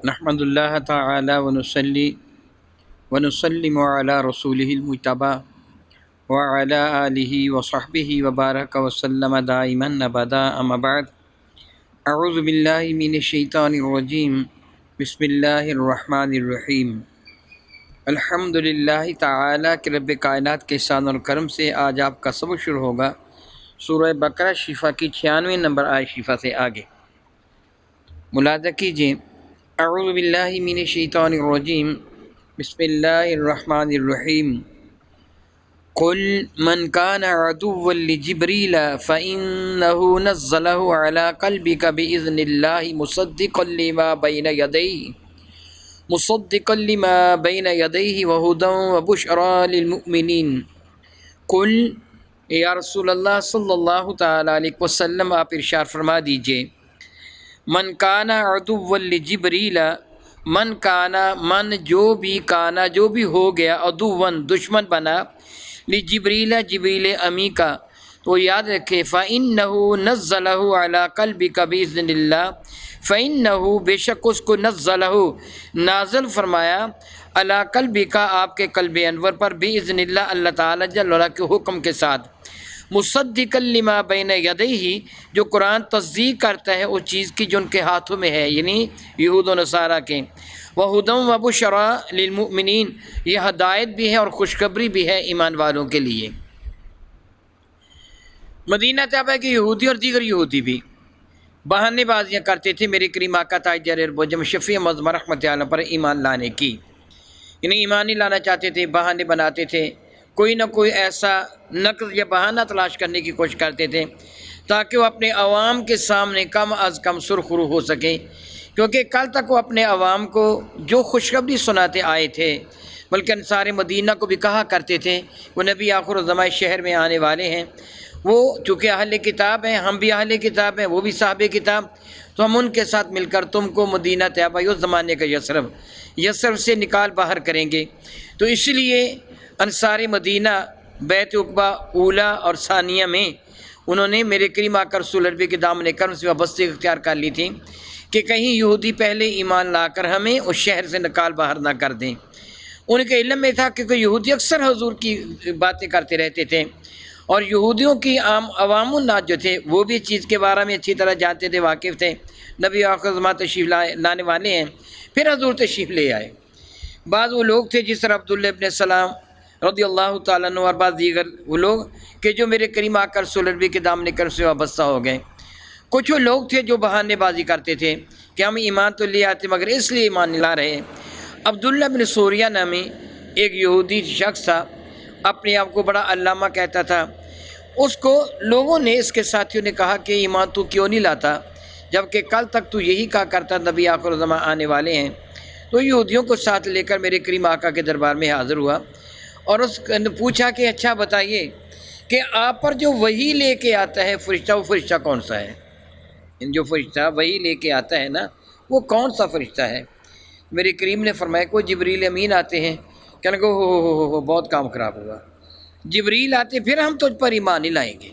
نحمد اللہ تعالی ونسلم علی رسولہ المجتبی وعلی آلہ وصحبہ وبارک وسلم دائما ابدا اما بعد اعوذ باللہ من الشیطان الرجیم بسم اللہ الرحمن الرحیم الحمد للہ تعالی کہ رب کائنات کے احسان اور کرم سے آج آپ کا سبق شروع ہوگا سورہ بقرہ شفا کی 96 نمبر آیت شفا سے آگے ملاحظہ کیجیے۔ اعوذ باللہ من الشیطان الرجیم بسم اللہ الرحمن الرحیم قل من كان عدوا لجبریل فإنه نزله على قلبك بإذن الله مصدقا لما بين يديه وهدى وبشرى للمؤمنین۔ قل یا رسول اللہ صلی اللہ تعالی علیہ وسلم آپ ارشاد فرما دیجئے، من کانا عدوا لجبریل، من کانا من جو بھی ہو گیا عدوا دشمن بنا لجبریل جبریل امی کا، تو یاد رکھے فإنه نزلہ علی قلبک بإذن اللہ، فإنه بے شک اس کو نزلہ نازل فرمایا علی قلبک آپ کے قلب انور پر بإذن اللہ اللہ تعالیٰ جل وعلا کے حکم کے ساتھ، مصدقا لما بین یدیہ جو قرآن تصدیق کرتا ہے اس چیز کی جو ان کے ہاتھوں میں ہے، یعنی یہود و نصارہ کے، وہدی و بشریٰ للمؤمنین یہ ہدایت بھی ہے اور خوشخبری بھی ہے ایمان والوں کے لیے۔ مدینہ طیبہ کے یہودی اور دیگر یہودی بھی بہانے بازیاں کرتے تھے میرے کریم آقا تاجدار ارب شفیع معظم رحمۃ اللہ پر ایمان لانے کی، یعنی ایمان نہیں لانا چاہتے تھے، بہانے بناتے تھے، کوئی نہ کوئی ایسا نقض یا بہانہ تلاش کرنے کی کوشش کرتے تھے تاکہ وہ اپنے عوام کے سامنے کم از کم سرخرو ہو سکیں، کیونکہ کل تک وہ اپنے عوام کو جو خوشخبری سناتے آئے تھے، بلکہ انصار مدینہ کو بھی کہا کرتے تھے وہ نبی آخر الزمان شہر میں آنے والے ہیں، وہ چونکہ اہل کتاب ہیں، ہم بھی اہل کتاب ہیں، وہ بھی صاحب کتاب، تو ہم ان کے ساتھ مل کر تم کو مدینہ طیبہ اس زمانے کا یثرب سے نکال باہر کریں گے۔ تو اس لیے انصار مدینہ بیت عقبہ اولا اور ثانیہ میں انہوں نے میرے کریم آقا رسول عربی کے دامن کرم سے وابستگی اختیار کر لی تھی کہ کہیں یہودی پہلے ایمان لا کر ہمیں اس شہر سے نکال باہر نہ کر دیں۔ ان کے علم میں تھا کہ یہودی اکثر حضور کی باتیں کرتے رہتے تھے، اور یہودیوں کی عوام الناس جو تھے وہ بھی چیز کے بارے میں اچھی طرح جانتے تھے، واقف تھے، نبی آخر زمان تشریف لانے والے ہیں، پھر حضور تشریف لے آئے۔ بعض وہ لوگ تھے جس طرح عبداللہ ابن سلام رضی اللہ تعالیٰ عنہ اور بعض دیگر وہ لوگ کہ جو میرے کریم آقا رسول عربی کے دامن کرم سے وابستہ ہو گئے۔ کچھ وہ لوگ تھے جو بہانے بازی کرتے تھے کہ ہم ایمان تو لے آتے مگر اس لیے ایمان نہیں لا رہے۔ عبداللہ بن سوریہ نامی ایک یہودی شخص تھا، اپنے آپ کو بڑا علامہ کہتا تھا، اس کو لوگوں نے، اس کے ساتھیوں نے کہا کہ ایمان تو کیوں نہیں لاتا جبکہ کل تک تو یہی کہا کرتا نبی آخر الزمان آنے والے ہیں۔ تو یہودیوں کو ساتھ لے کر میرے کریم آقا کے دربار میں حاضر ہوا اور اس نے پوچھا کہ اچھا بتائیے کہ آپ پر جو وحی لے کے آتا ہے فرشتہ، وہ فرشتہ کون سا ہے؟ جو فرشتہ وحی لے کے آتا ہے نا وہ کون سا فرشتہ ہے؟ میرے کریم نے فرمایا کوئی جبریل امین آتے ہیں، کہنے کو ہو بہت کام خراب ہوا، جبریل آتے پھر ہم تجھ پر ایمان نہیں لائیں گے،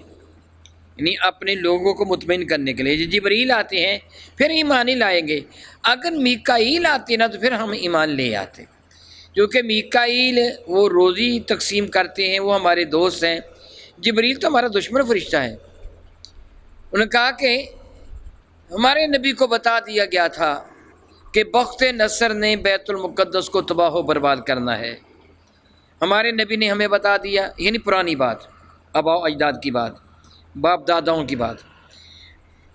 یعنی اپنے لوگوں کو مطمئن کرنے کے لیے جبریل آتے ہیں پھر ایمان نہیں لائیں گے، اگر میکائیل آتے نا تو پھر ہم ایمان لے آتے، کیونکہ میکائیل وہ روزی تقسیم کرتے ہیں، وہ ہمارے دوست ہیں، جبریل تو ہمارا دشمن فرشتہ ہے۔ انہوں نے کہا کہ ہمارے نبی کو بتا دیا گیا تھا کہ بخت نصر نے بیت المقدس کو تباہ و برباد کرنا ہے، ہمارے نبی نے ہمیں بتا دیا، یعنی پرانی بات، آباء و اجداد کی بات، باپ داداؤں کی بات،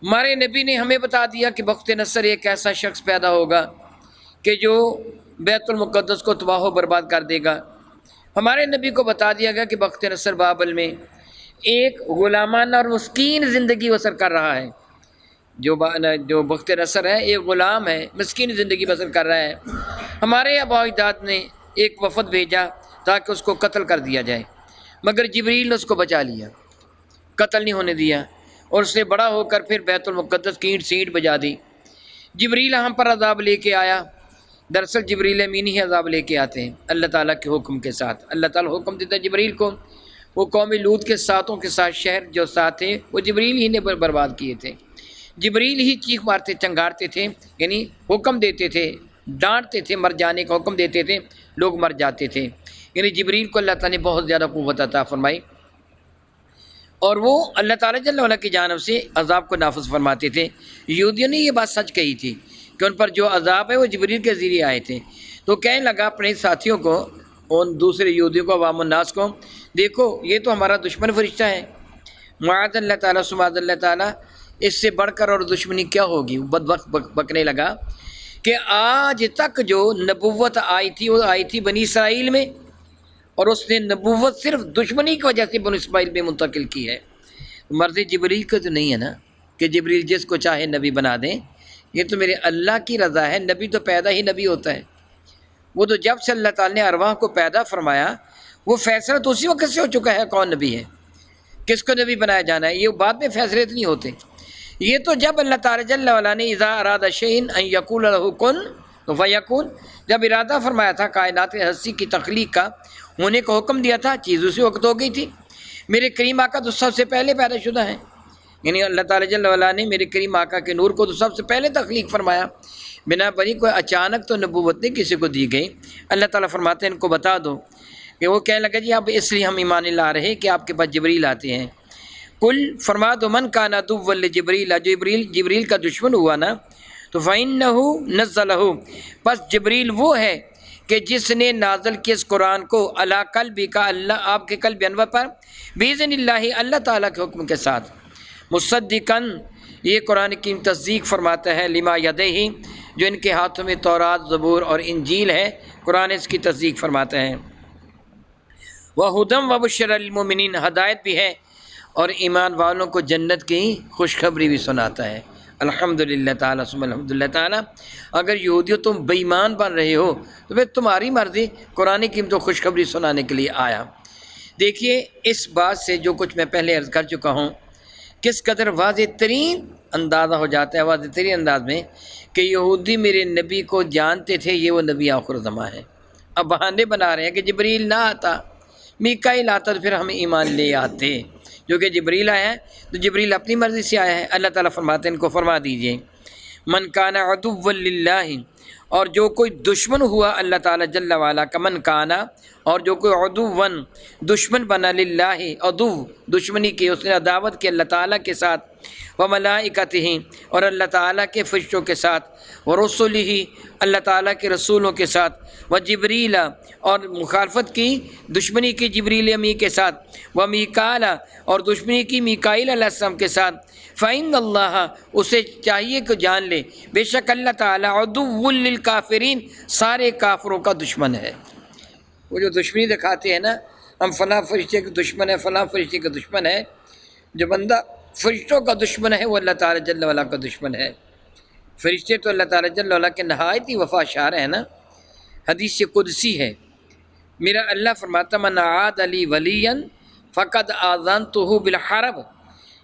ہمارے نبی نے ہمیں بتا دیا کہ بخت نصر ایک ایسا شخص پیدا ہوگا کہ جو بیت المقدس کو تباہ و برباد کر دے گا۔ ہمارے نبی کو بتا دیا گیا کہ بخت نصر بابل میں ایک غلامانہ اور مسکین زندگی بسر کر رہا ہے، جو بخت نصر ہے ایک غلام ہے، مسکین زندگی بسر کر رہا ہے۔ ہمارے آباء و اجداد نے ایک وفد بھیجا تاکہ اس کو قتل کر دیا جائے، مگر جبریل نے اس کو بچا لیا، قتل نہیں ہونے دیا، اور اس سے بڑا ہو کر پھر بیت المقدس کی اینٹ سینٹ بجا دی۔ جبریل ہم پر عذاب لے کے آیا، دراصل جبریل امین ہی عذاب لے کے آتے ہیں اللہ تعالیٰ کے حکم کے ساتھ، اللہ تعالیٰ حکم دیتا ہے جبریل کو، وہ قوم لوط کے ساتھوں کے ساتھ شہر جو ساتھ تھے وہ جبریل ہی نے برباد کیے تھے۔ جبریل ہی چیخ مارتے چنگارتے تھے، یعنی حکم دیتے تھے، ڈانٹتے تھے، مر جانے کا حکم دیتے تھے، لوگ مر جاتے تھے۔ یعنی جبریل کو اللہ تعالیٰ نے بہت زیادہ قوت عطا فرمائی، اور وہ اللہ تعالیٰ جل وعلا کی جانب سے عذاب کو نافذ فرماتے تھے۔ یہودیوں نے یہ بات سچ کہی تھی کہ ان پر جو عذاب ہے وہ جبریل کے ذریعے آئے تھے۔ تو کہنے لگا اپنے ساتھیوں کو، ان دوسرے یہودیوں کو، عوام الناس کو، دیکھو یہ تو ہمارا دشمن فرشتہ ہے، معاذ اللہ تعالیٰ سماذ اللہ تعالیٰ، اس سے بڑھ کر اور دشمنی کیا ہوگی۔ بدبخت بکنے لگا کہ آج تک جو نبوت آئی تھی وہ آئی تھی بنی اسرائیل میں، اور اس نے نبوت صرف دشمنی کی وجہ سے بنی اسرائیل میں منتقل کی ہے۔ مرضی جبریل کو تو نہیں ہے نا کہ جبریل جس کو چاہے نبی بنا دیں، یہ تو میرے اللہ کی رضا ہے۔ نبی تو پیدا ہی نبی ہوتا ہے، وہ تو جب سے اللہ تعالیٰ نے ارواح کو پیدا فرمایا وہ فیصلہ تو اسی وقت سے ہو چکا ہے کون نبی ہے، کس کو نبی بنایا جانا ہے۔ یہ بعد میں فیصلے نہیں ہوتے، یہ تو جب اللہ تعالیٰ جل وعلا نے اذا اراد شیئا ان یقول له کن فیکون، جب ارادہ فرمایا تھا کائنات ہستی کی تخلیق کا، ہونے کو حکم دیا تھا، چیز اسی وقت ہو گئی تھی۔ میرے کریم آقا تو سب سے پہلے پیدا شدہ ہیں، یعنی اللہ تعالیٰ جل وعلا نے میرے کریم آقا کے نور کو تو سب سے پہلے تخلیق فرمایا، بنا بری کوئی اچانک تو نبوت نہیں کسی کو دی گئی۔ اللہ تعالیٰ فرماتے ہیں ان کو بتا دو کہ وہ کہنے لگا جی اب اس لیے ہم ایمان لا رہے کہ آپ کے پاس جبریل آتے ہیں۔ کل فرما دو من کان عدوا لجبریل، جو جبریل کا دشمن ہوا نا تو فإنہ نزلہ، پس جبریل وہ ہے کہ جس نے نازل کیا اس قرآن کو علی قلبک، اللہ آپ کے قلب انور پر، بإذن اللہ، اللہ تعالیٰ کے حکم کے ساتھ، مصدقاً، یہ قرآن کی تصدیق فرماتا ہے، لما یدیہ، جو ان کے ہاتھوں میں تورات، زبور اور انجیل ہے، قرآن اس کی تصدیق فرماتا ہے۔ وَہُدًى وَبُشْرًى لِلْمُؤْمِنِينَ، ہدایت بھی ہے اور ایمان والوں کو جنت کی خوشخبری بھی سناتا ہے۔ الحمدللہ تعالیٰ ثم الحمدللہ تعالیٰ۔ اگر یہودیوں تم بے ایمان بن رہے ہو تو پھر تمہاری مرضی، قرآن کی تو خوشخبری سنانے کے لیے آیا۔ دیکھیے اس بات سے جو کچھ میں پہلے عرض کر چکا ہوں، کس قدر واضح ترین اندازہ ہو جاتا ہے، واضح ترین انداز میں، کہ یہودی میرے نبی کو جانتے تھے یہ وہ نبی آخر زمان ہے۔ اب بہانے بنا رہے ہیں کہ جبریل نہ آتا، میکائیل آتا تو پھر ہم ایمان لے آتے، جو کہ جبریل آیا ہے تو جبریل اپنی مرضی سے آیا ہے۔ اللہ تعالیٰ فرماتے ہیں ان کو فرما دیجئے، من کان عدوا للہ، اور جو کوئی دشمن ہوا اللہ تعالیٰ جل وعلا کا، من کانا، اور جو کوئی عدوً دشمن بنا، للہ عدو دشمنی کی، اس نے عداوت کی اللہ تعالیٰ کے ساتھ، وملائکتہ، اور اللہ تعالیٰ کے فرشتوں کے ساتھ، ورسلہ، اللہ تعالیٰ کے رسولوں کے ساتھ، وجبریل، اور مخالفت کی دشمنی کی جبریل امی کے ساتھ، ومیکال، اور دشمنی کی میکائیل علیہ السلام کے ساتھ، فإن اللہ، اسے چاہیے کہ جان لے بے شک اللہ تعالیٰ عدو للکافرین، سارے کافروں کا دشمن ہے۔ وہ جو دشمنی دکھاتے ہیں نا، ہم فلاں فرشتے کے دشمن ہے، فلاں فرشتے کے دشمن ہے، جو بندہ فرشتوں کا دشمن ہے وہ اللہ تعالیٰ جل وعلا کا دشمن ہے۔ فرشتے تو اللہ تعالیٰ جل وعلا کے نہایت ہی وفاشار ہیں نا، حدیث قدسی ہے، میرا اللہ فرماتا من عاد لی ولیا فقد آذنتہ بالحرب،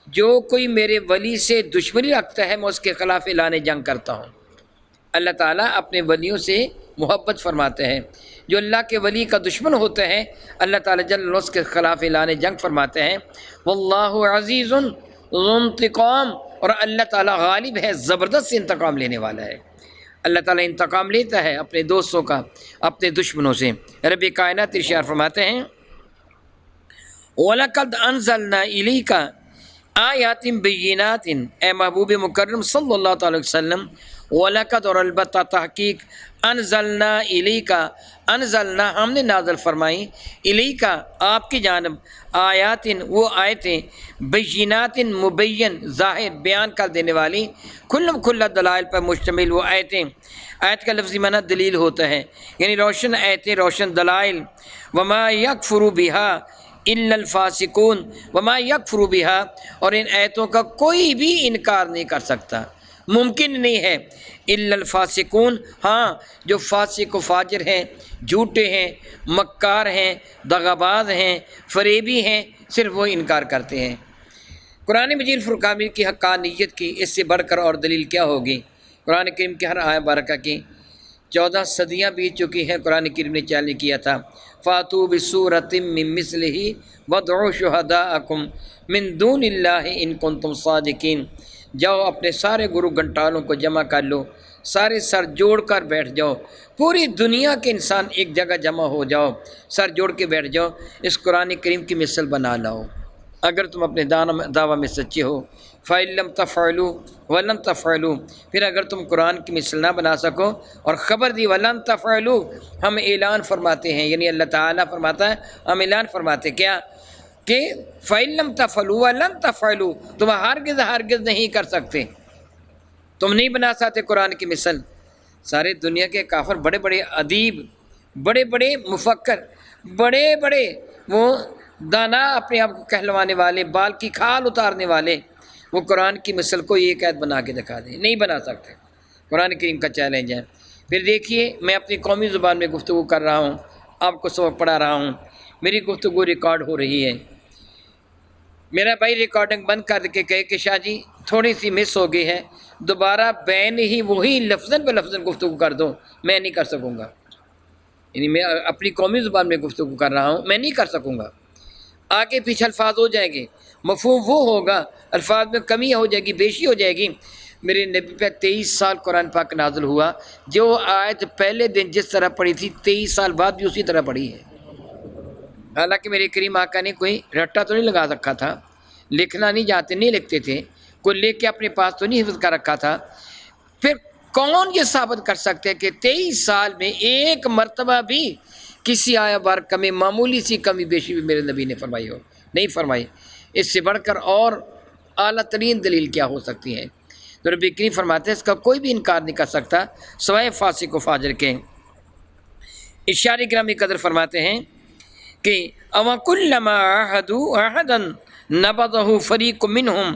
جو کوئی میرے ولی سے دشمنی رکھتا ہے میں اس کے خلاف اعلان جنگ کرتا ہوں۔ اللہ تعالیٰ اپنے ولیوں سے محبت فرماتے ہیں، جو اللہ کے ولی کا دشمن ہوتا ہے اللہ تعالیٰ جل وعلا اس کے خلاف اعلان جنگ فرماتے ہیں۔ واللہ عزیز ذو انتقام، اور اللہ تعالیٰ غالب ہے، زبردست انتقام لینے والا ہے۔ اللہ تعالیٰ انتقام لیتا ہے اپنے دوستوں کا، اپنے دشمنوں سے۔ رب کائنات ارشاد فرماتے ہیں وَلَقَدْ أَنزَلْنَا إِلَيْكَ آیات بینات، اے محبوب مکرم صلی اللہ تعالی وسلم، وَلَقَدْ، اور البتہ تحقیق، انزلنا الیکا، انزلنا ہم نے نازل فرمائی، الیکا آپ کی جانب، آیات وہ آیتیں، بینات مبین ظاہر بیان کر دینے والی، کھلم کھلا دلائل پر مشتمل وہ آیتیں۔ آیت کا لفظی معنی دلیل ہوتا ہے، یعنی روشن آیتیں، روشن دلائل۔ وما یکفر بہا الا الفاسقون، وما یکفر بہا، اور ان آیتوں کا کوئی بھی انکار نہیں کر سکتا، ممکن نہیں ہے، الا الفاسقون، ہاں جو فاسق و فاجر ہیں، جھوٹے ہیں، مکار ہیں، دغاباز ہیں، فریبی ہیں، صرف وہ انکار کرتے ہیں۔ قرآن مجید فرقان کی حقانیت کی اس سے بڑھ کر اور دلیل کیا ہوگی؟ قرآن کریم کی ہر آیت بارکہ کی 14 صدیاں بیت چکی ہیں، قرآن کریم نے چیلنج کیا تھا، فاتوا بسورۃ من مثلہ وادعوا شہداءکم من دون اللہ ان کنتم صادقین، جاؤ اپنے سارے گرو گھنٹالوں کو جمع کر لو، سارے سر جوڑ کر بیٹھ جاؤ، پوری دنیا کے انسان ایک جگہ جمع ہو جاؤ، سر جوڑ کے بیٹھ جاؤ، اس قرآن کریم کی مثل بنا لاؤ۔ اگر تم اپنے دعویٰ میں سچے ہو، فَإِن لَّمْ تَفْعَلُوا وَلَن تَفْعَلُوا، پھر اگر تم قرآن کی مثل نہ بنا سکو، اور خبر دی وَلَن تَفْعَلُوا، ہم اعلان فرماتے ہیں، یعنی اللہ تعالیٰ فرماتا ہے، ہم اعلان فرماتے کیا کہ فَإِن لَّمْ تَفْعَلُوا وَلَن تَفْعَلُوا، تم ہرگز نہیں کر سکتے، تم نہیں بنا سکتے قرآن کی مثل۔ سارے دنیا کے کافر، بڑے بڑے ادیب، بڑے بڑے مفکر، بڑے بڑے وہ دانا اپنے آپ کو کہلوانے والے، بال کی کھال اتارنے والے، وہ قرآن کی مثل کو ایک آیت بنا کے دکھا دیں، نہیں بنا سکتے۔ قرآن کریم کا چیلنج ہے۔ پھر دیکھیے، میں اپنی قومی زبان میں گفتگو کر رہا ہوں، آپ کو سبق پڑھا رہا ہوں، میری گفتگو ریکارڈ ہو رہی ہے، میرا بھائی ریکارڈنگ بند کر کے کہے کہ شاہ جی تھوڑی سی مس ہو گئی ہے، دوبارہ بین ہی وہی لفظاً بلفظاً گفتگو کر دو، میں نہیں کر سکوں گا، یعنی میں اپنی قومی زبان میں گفتگو کر رہا ہوں، میں نہیں کر سکوں گا۔ آگے پیچھے الفاظ ہو جائیں گے، مفہوم وہ ہوگا، الفاظ میں کمی ہو جائے گی، بیشی ہو جائے گی۔ میرے نبی پہ 23 سال قرآن پاک نازل ہوا، جو آیت پہلے دن جس طرح پڑھی تھی 23 سال بعد بھی اسی طرح پڑھی ہے۔ حالانکہ میرے کریم آقا نے کوئی رٹا تو نہیں لگا رکھا تھا، لکھنا نہیں جانتے، نہیں لکھتے تھے، کوئی لے کے اپنے پاس تو نہیں حفظ کر رکھا تھا۔ پھر کون یہ ثابت کر سکتے ہیں کہ 23 سال میں ایک مرتبہ بھی کسی آیا بار کمی، معمولی سی کمی بیشی بھی میرے نبی نے فرمائی ہو؟ نہیں فرمائی۔ اس سے بڑھ کر اور اعلیٰ ترین دلیل کیا ہو سکتی ہے؟ تو رب کریم فرماتے ہیں اس کا کوئی بھی انکار نہیں کر سکتا سوائے فاسق و فاجر کے۔ ارشاد گرامی قدر فرماتے ہیں کہ اَوَكُلَّمَا عَاهَدُوا عَهْدًا نَبَذَهُ فَرِيقٌ مِّنْهُمْ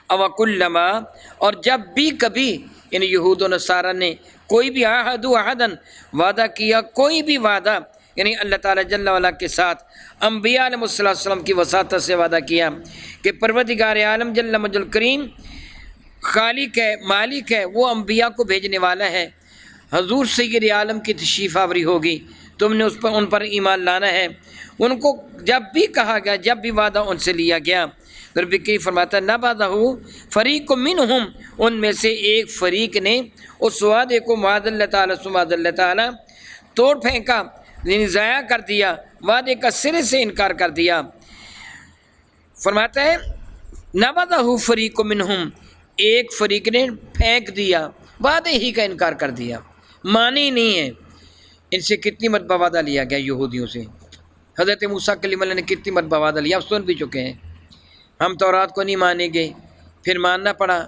اَوَكُلَّمَا، اور جب بھی کبھی ان یہود و نصارہ نے کوئی بھی عَاهَدُوا عَهْدًا وعدہ کیا، کوئی بھی وعدہ، یعنی اللہ تعالیٰ جل وعلا کے ساتھ انبیاء علیہ السلام کی وساطت سے وعدہ کیا کہ پروردگار عالم جل مجل کریم خالق ہے، مالک ہے، وہ انبیاء کو بھیجنے والا ہے، حضور سید عالم کی تشریف آوری ہوگی، تم نے ان پر ایمان لانا ہے۔ ان کو جب بھی کہا گیا، جب بھی وعدہ ان سے لیا گیا، رب کریم فرماتا ہے نَبَذَهُ فَرِيقٌ مِّنْهُمْ، ان میں سے ایک فریق نے اس وعدے کو معاذ اللہ تعالیٰ توڑ پھینکا، یعنی ضائع کر دیا، وعدے کا سرے سے انکار کر دیا۔ فرماتا ہے نَبَذَهُ فَرِيقٌ مِّنْهُمْ، ایک فریق نے پھینک دیا، وعدے ہی کا انکار کر دیا، مانی نہیں ہے۔ ان سے کتنی مرتبہ وعدہ لیا گیا یہودیوں سے؟ حضرت موسیٰ کلیم اللہ نے کتنی مرتبہ وعدہ لیا، اب سن بھی چکے ہیں۔ ہم تورات کو نہیں مانیں گے، پھر ماننا پڑا،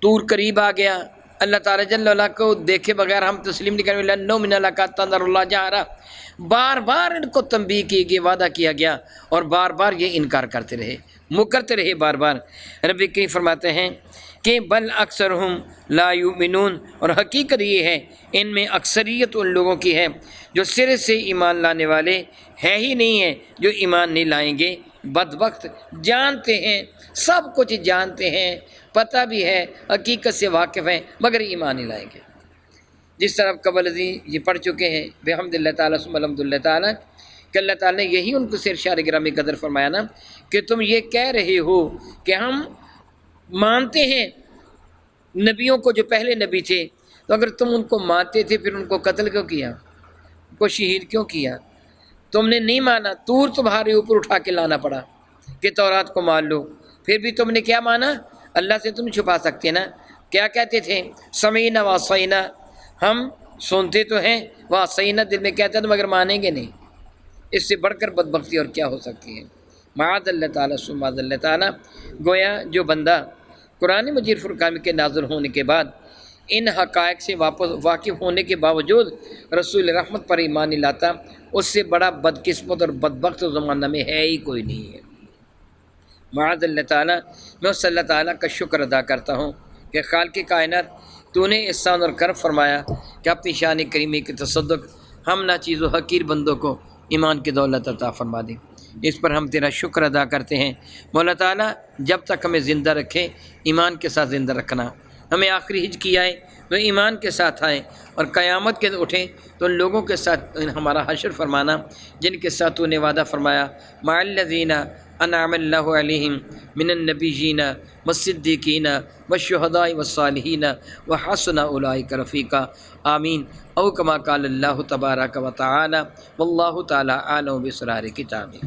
طور قریب آ گیا، اللہ تعالیٰ جل وعلا کو دیکھے بغیر ہم تسلیم نہیں کریں گے، لَن نُؤْمِنَ لَكَ حَتَّىٰ نَرَى اللَّهَ جَهْرَةً، بار بار ان کو تنبیہ کی گئی، وعدہ کیا گیا، اور بار بار یہ انکار کرتے رہے، مکرتے رہے بار بار۔ رب کریم فرماتے ہیں کہ بل اکثرہم لا یؤمنون، اور حقیقت یہ ہے ان میں اکثریت ان لوگوں کی ہے جو سرے سے ایمان لانے والے ہے ہی نہیں ہیں، جو ایمان نہیں لائیں گے۔ بدبخت، جانتے ہیں، سب کچھ جانتے ہیں، پتہ بھی ہے، حقیقت سے واقف ہیں، مگر ایمان نہیں لائیں گے۔ جس طرح قبل یہ پڑھ چکے ہیں بحمد اللہ تعالیٰ ثم الحمد اللہ تعالیٰ کہ اللہ تعالیٰ نے یہی ان کو سے ارشاد گرامی قدر فرمایا نا کہ تم یہ کہہ رہے ہو کہ ہم مانتے ہیں نبیوں کو جو پہلے نبی تھے، تو اگر تم ان کو مانتے تھے پھر ان کو قتل کیوں کیا، ان کو شہید کیوں کیا؟ تم نے نہیں مانا، طور تمہارے اوپر اٹھا کے لانا پڑا کہ تورات کو مان لو، پھر بھی تم نے کیا مانا؟ اللہ سے تم چھپا سکتے نا، کیا کہتے تھے؟ سمینا وعصینا، ہم سنتے تو ہیں، وعصینا دل میں کہتے ہیں مگر مانیں گے نہیں۔ اس سے بڑھ کر بدبختی اور کیا ہو سکتی ہے؟ معاذ اللہ تعالیٰ ثم معاذ اللہ تعالیٰ۔ گویا جو بندہ قرآن مجید فرقان کے نازل ہونے کے بعد ان حقائق سے واقف ہونے کے باوجود رسول رحمت پر ایمان نہیں لاتا، اس سے بڑا بدقسمت اور بدبخت زمانہ میں ہے ہی کوئی نہیں ہے۔ معاذ اللہ تعالیٰ، میں اس اللہ تعالیٰ کا شکر ادا کرتا ہوں کہ خالق کائنات تو نے احسان اور کرم فرمایا کہ اپنی شان کریمی کے تصدق ہم ناچیز و حقیر بندوں کو ایمان کی دولت عطا فرما دے۔ اس پر ہم تیرا شکر ادا کرتے ہیں مولا تعالیٰ، جب تک ہمیں زندہ رکھے ایمان کے ساتھ زندہ رکھنا، ہمیں آخری ہج کی آئے تو ایمان کے ساتھ آئیں، اور قیامت کے اٹھیں تو ان لوگوں کے ساتھ ہمارا حشر فرمانا جن کے ساتھ تو نے وعدہ فرمایا مع الذین انعم اللہ علیہم من النبیین والصدیقین والشہداء والصالحین وحسن اولئک رفیقا آمین او کما قال اللہ تبارک و تعالی واللہ تعالی اعلم باسرار کتابہ۔